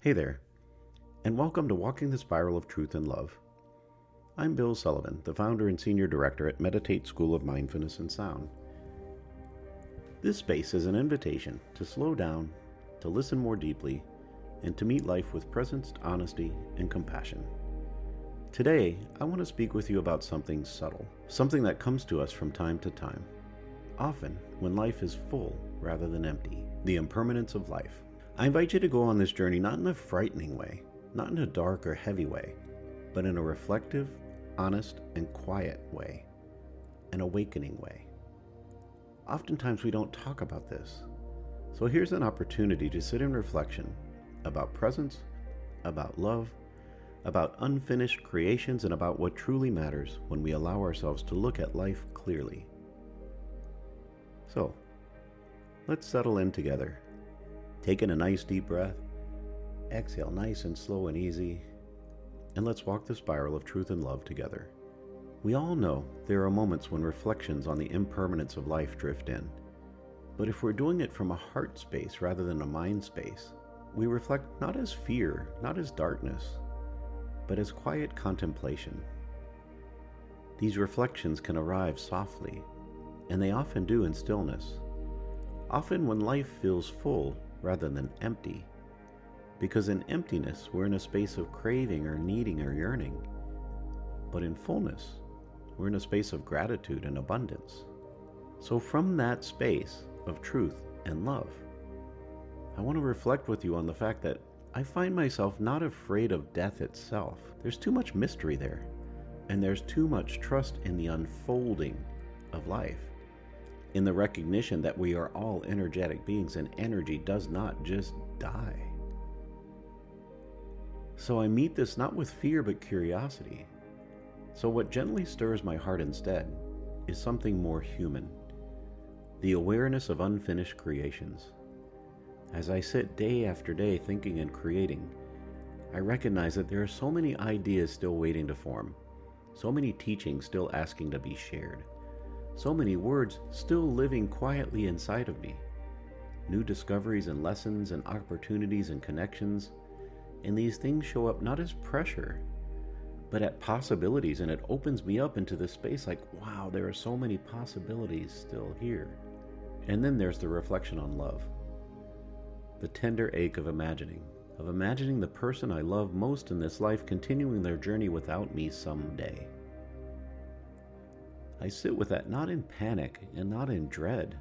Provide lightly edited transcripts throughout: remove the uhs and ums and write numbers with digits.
Hey there, and welcome to Walking the Spiral of Truth and Love. I'm Bill Sullivan, the founder and senior director at Meditate School of Mindfulness and Sound. This space is an invitation to slow down, to listen more deeply, and to meet life with presence, honesty, and compassion. Today, I want to speak with you about something subtle, something that comes to us from time to time, often when life is full rather than empty, the impermanence of life. I invite you to go on this journey not in a frightening way, not in a dark or heavy way, but in a reflective, honest, and quiet way, an awakening way. Oftentimes we don't talk about this, so here's an opportunity to sit in reflection about presence, about love, about unfinished creations, and about what truly matters when we allow ourselves to look at life clearly. So, let's settle in together. Take in a nice deep breath, exhale nice and slow and easy, and let's walk the spiral of truth and love together. We all know there are moments when reflections on the impermanence of life drift in, but if we're doing it from a heart space rather than a mind space, we reflect not as fear, not as darkness, but as quiet contemplation. These reflections can arrive softly, and they often do in stillness, often when life feels full rather than empty, because in emptiness we're in a space of craving or needing or yearning, but in fullness we're in a space of gratitude and abundance. So from that space of truth and love, I want to reflect with you on the fact that I find myself not afraid of death itself. There's too much mystery there, and there's too much trust in the unfolding of life, in the recognition that we are all energetic beings and energy does not just die. So I meet this not with fear but curiosity. So what gently stirs my heart instead is something more human, the awareness of unfinished creations. As I sit day after day thinking and creating, I recognize that there are so many ideas still waiting to form, so many teachings still asking to be shared, so many words still living quietly inside of me, new discoveries and lessons and opportunities and connections, and these things show up not as pressure, but at possibilities, and it opens me up into this space like, wow, there are so many possibilities still here. And then there's the reflection on love, the tender ache of imagining the person I love most in this life continuing their journey without me someday. I sit with that not in panic and not in dread,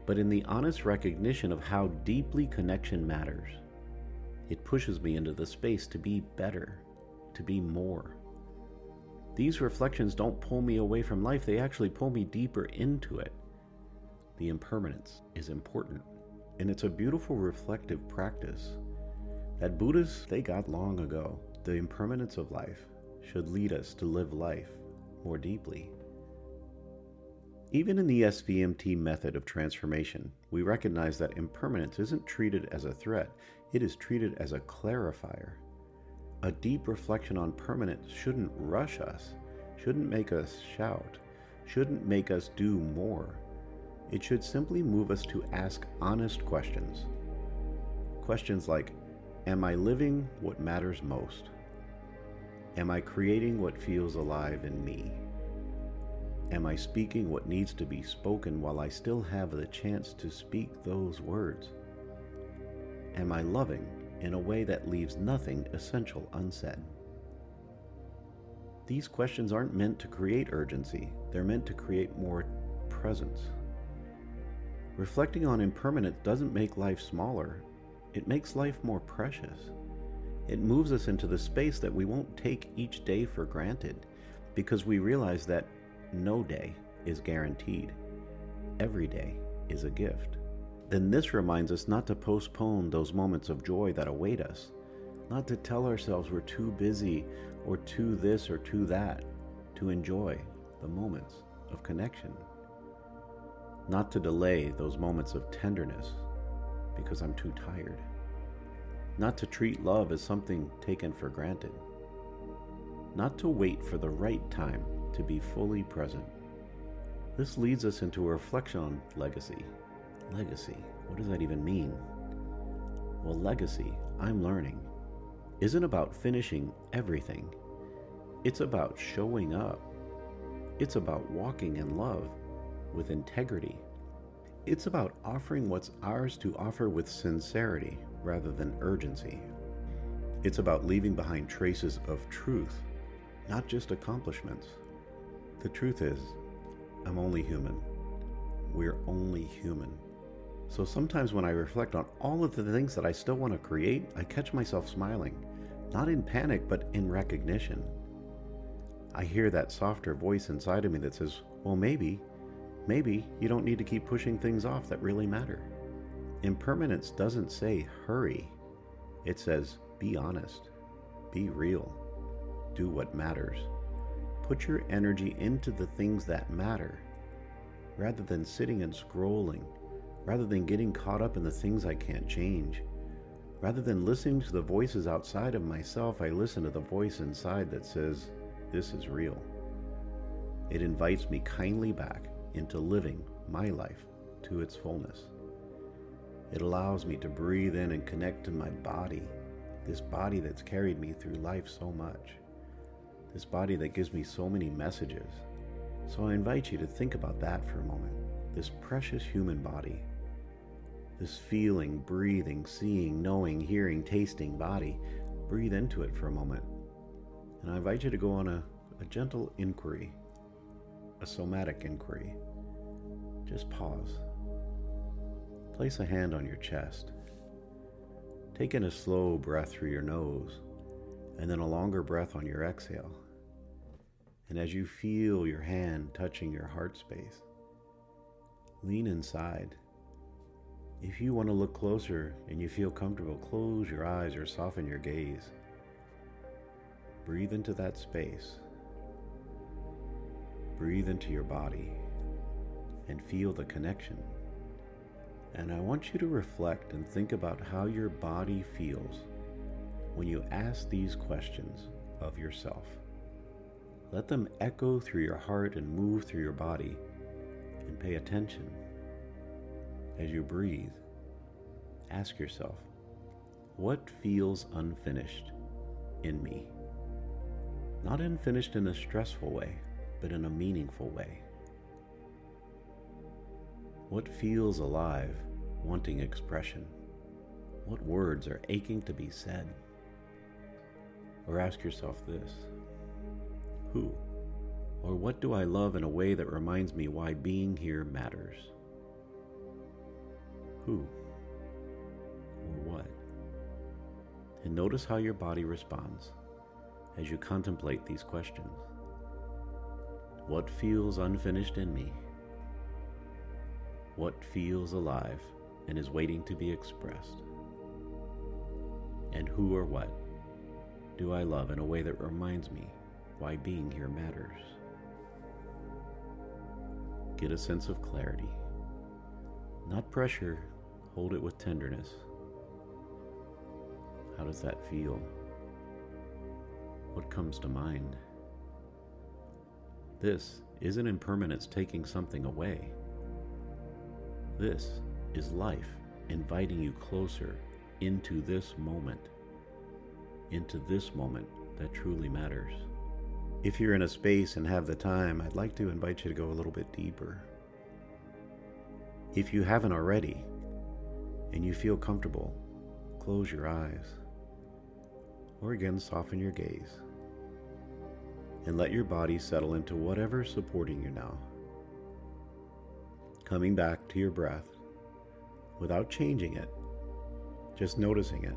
but in the honest recognition of how deeply connection matters. It pushes me into the space to be better, to be more. These reflections don't pull me away from life, they actually pull me deeper into it. The impermanence is important, and it's a beautiful reflective practice that Buddhists, they got long ago. The impermanence of life should lead us to live life more deeply. Even in the SVMT Method of Transformation, we recognize that impermanence isn't treated as a threat, it is treated as a clarifier. A deep reflection on permanence shouldn't rush us, shouldn't make us shout, shouldn't make us do more. It should simply move us to ask honest questions. Questions like, am I living what matters most? Am I creating what feels alive in me? Am I speaking what needs to be spoken while I still have the chance to speak those words? Am I loving in a way that leaves nothing essential unsaid? These questions aren't meant to create urgency, they're meant to create more presence. Reflecting on impermanence doesn't make life smaller, it makes life more precious. It moves us into the space that we won't take each day for granted, because we realize that no day is guaranteed. Every day is a gift. Then this reminds us not to postpone those moments of joy that await us, not to tell ourselves we're too busy or too this or too that to enjoy the moments of connection, not to delay those moments of tenderness because I'm too tired, not to treat love as something taken for granted, not to wait for the right time to be fully present. This leads us into a reflection on legacy. Legacy, what does that even mean? Well, legacy I'm learning isn't about finishing everything. It's about showing up. It's about walking in love with integrity. It's about offering what's ours to offer with sincerity rather than urgency. It's about leaving behind traces of truth, not just accomplishments. The truth is, I'm only human. We're only human. So sometimes when I reflect on all of the things that I still want to create, I catch myself smiling, not in panic, but in recognition. I hear that softer voice inside of me that says, well, maybe you don't need to keep pushing things off that really matter. Impermanence doesn't say hurry. It says be honest, be real, do what matters. Put your energy into the things that matter, rather than sitting and scrolling, rather than getting caught up in the things I can't change. Rather than listening to the voices outside of myself, I listen to the voice inside that says, this is real. It invites me kindly back into living my life to its fullness. It allows me to breathe in and connect to my body, this body that's carried me through life so much, this body that gives me so many messages. So I invite you to think about that for a moment, this precious human body, this feeling, breathing, seeing, knowing, hearing, tasting body. Breathe into it for a moment. And I invite you to go on a gentle inquiry, a somatic inquiry. Just pause. Place a hand on your chest. Take in a slow breath through your nose, and then a longer breath on your exhale. And as you feel your hand touching your heart space, lean inside. If you want to look closer and you feel comfortable, close your eyes or soften your gaze. Breathe into that space. Breathe into your body and feel the connection. And I want you to reflect and think about how your body feels when you ask these questions of yourself. Let them echo through your heart and move through your body, and pay attention. As you breathe, ask yourself, what feels unfinished in me? Not unfinished in a stressful way, but in a meaningful way. What feels alive, wanting expression? What words are aching to be said? Or ask yourself this, who or what do I love in a way that reminds me why being here matters? Who or what? And notice how your body responds as you contemplate these questions. What feels unfinished in me? What feels alive and is waiting to be expressed? And who or what do I love in a way that reminds me why being here matters? Get a sense of clarity. Not pressure, hold it with tenderness. How does that feel? What comes to mind? This isn't impermanence taking something away. This is life inviting you closer into this moment that truly matters. If you're in a space and have the time, I'd like to invite you to go a little bit deeper. If you haven't already, and you feel comfortable, close your eyes, or again soften your gaze, and let your body settle into whatever's supporting you now. Coming back to your breath without changing it, just noticing it.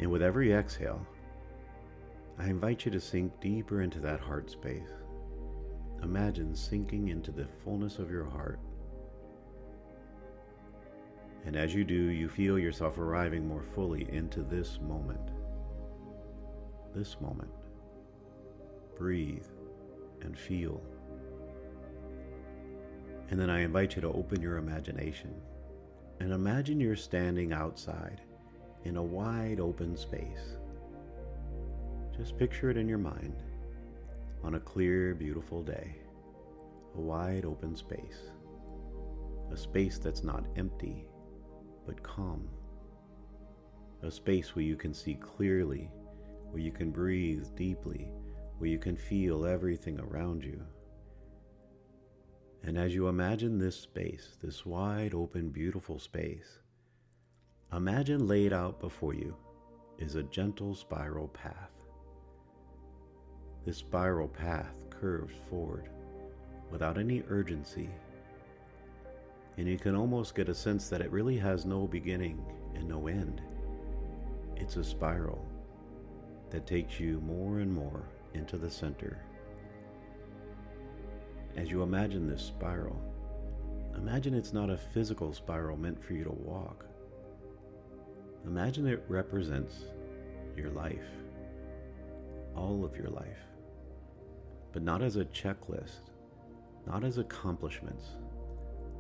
And with every exhale, I invite you to sink deeper into that heart space. Imagine sinking into the fullness of your heart. And as you do, you feel yourself arriving more fully into this moment. This moment. Breathe and feel. And then I invite you to open your imagination and imagine you're standing outside in a wide open space. Just picture it in your mind on a clear, beautiful day, a wide open space, a space that's not empty, but calm, a space where you can see clearly, where you can breathe deeply, where you can feel everything around you. And as you imagine this space, this wide open, beautiful space, imagine laid out before you is a gentle spiral path. This spiral path curves forward without any urgency, and you can almost get a sense that it really has no beginning and no end. It's a spiral that takes you more and more into the center. As you imagine this spiral, imagine it's not a physical spiral meant for you to walk. Imagine it represents your life, all of your life, but not as a checklist, not as accomplishments,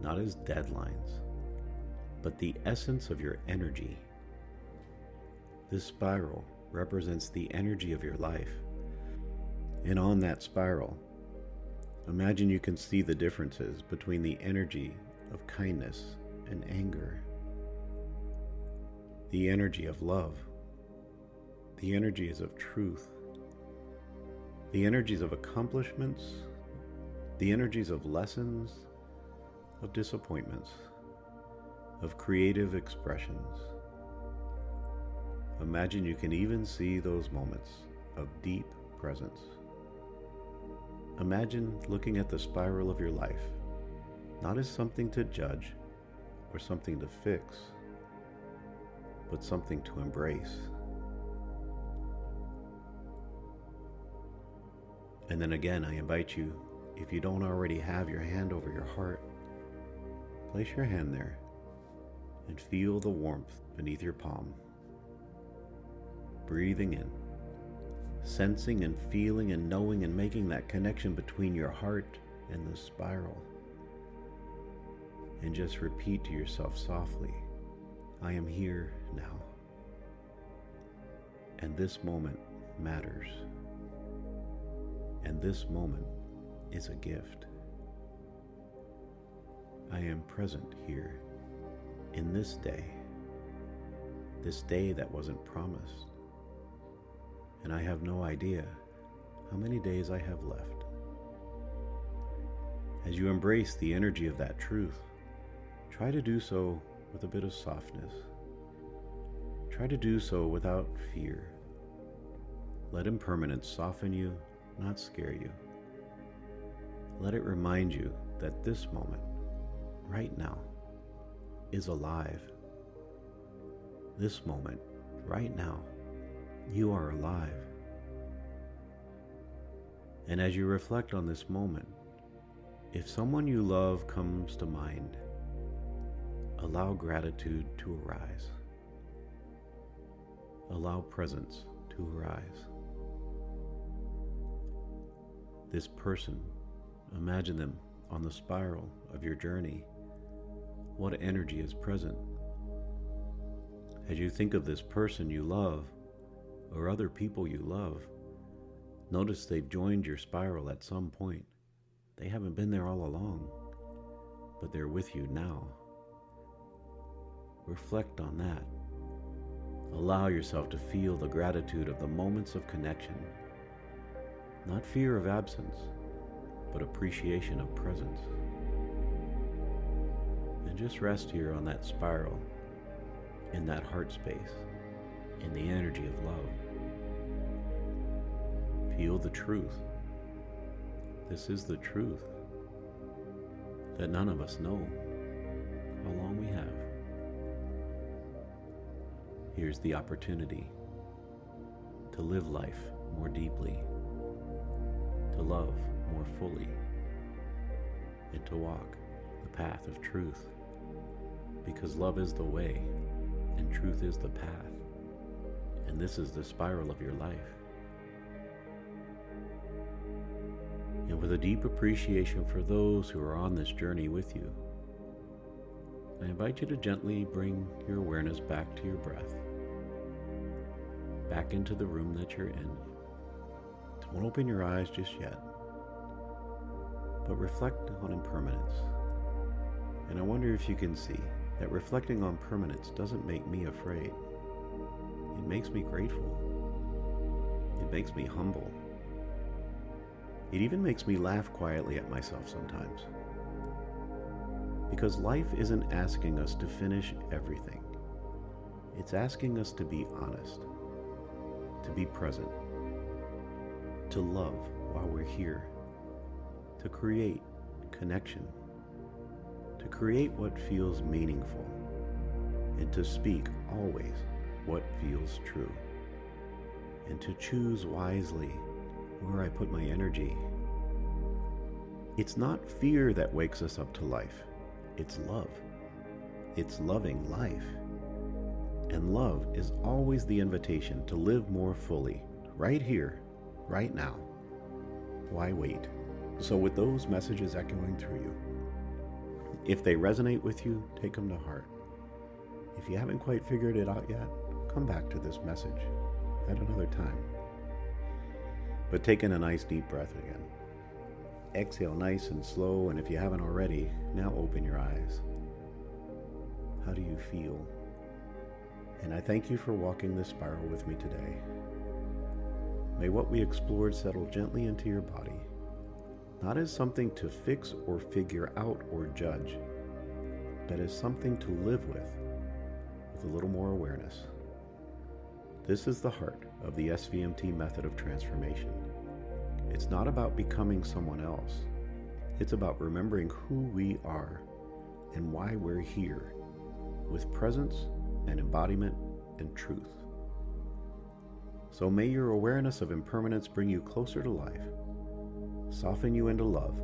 not as deadlines, but the essence of your energy. This spiral represents the energy of your life. And on that spiral, imagine you can see the differences between the energy of kindness and anger, the energy of love, the energies of truth, the energies of accomplishments, the energies of lessons, of disappointments, of creative expressions. Imagine you can even see those moments of deep presence. Imagine looking at the spiral of your life, not as something to judge or something to fix, but something to embrace. And then again, I invite you, if you don't already have your hand over your heart, place your hand there and feel the warmth beneath your palm. Breathing in, sensing and feeling and knowing and making that connection between your heart and the spiral. And just repeat to yourself softly, I am here now. And this moment matters. And this moment is a gift. I am present here in this day that wasn't promised. And I have no idea how many days I have left. As you embrace the energy of that truth, try to do so with a bit of softness. Try to do so without fear. Let impermanence soften you, not scare you. Let it remind you that this moment, right now, is alive. This moment, right now, you are alive. And as you reflect on this moment, if someone you love comes to mind, allow gratitude to arise. Allow presence to arise. This person, imagine them on the spiral of your journey. What energy is present? As you think of this person you love, or other people you love, notice they've joined your spiral at some point. They haven't been there all along, but they're with you now. Reflect on that. Allow yourself to feel the gratitude of the moments of connection. Not fear of absence, but appreciation of presence. And just rest here on that spiral, in that heart space, in the energy of love. Feel the truth. This is the truth that none of us know how long we have. Here's the opportunity to live life more deeply, to love more fully, and to walk the path of truth, because love is the way and truth is the path, and this is the spiral of your life. And with a deep appreciation for those who are on this journey with you, I invite you to gently bring your awareness back to your breath, back into the room that you're in. Don't open your eyes just yet, but reflect on impermanence. And I wonder if you can see that reflecting on permanence doesn't make me afraid. It makes me grateful. It makes me humble. It even makes me laugh quietly at myself sometimes. Because life isn't asking us to finish everything. It's asking us to be honest, to be present, to love while we're here, to create connection, to create what feels meaningful, and to speak always what feels true, and to choose wisely where I put my energy. It's not fear that wakes us up to life. It's love. It's loving life. And love is always the invitation to live more fully, right here, right now. Why wait? So with those messages echoing through you, if they resonate with you, take them to heart. If you haven't quite figured it out yet, come back to this message at another time. But take in a nice deep breath again. Exhale nice and slow, and if you haven't already, now open your eyes. How do you feel? And I thank you for walking this spiral with me today. May what we explored settle gently into your body, not as something to fix or figure out or judge, but as something to live with a little more awareness. This is the heart of the SVMT Method of Transformation. It's not about becoming someone else. It's about remembering who we are and why we're here, with presence and embodiment and truth. So may your awareness of impermanence bring you closer to life, soften you into love,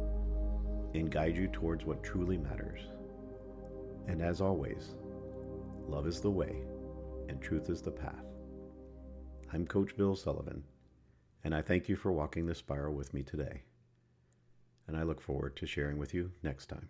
and guide you towards what truly matters. And as always, love is the way and truth is the path. I'm Coach Bill Sullivan, and I thank you for walking this spiral with me today. And I look forward to sharing with you next time.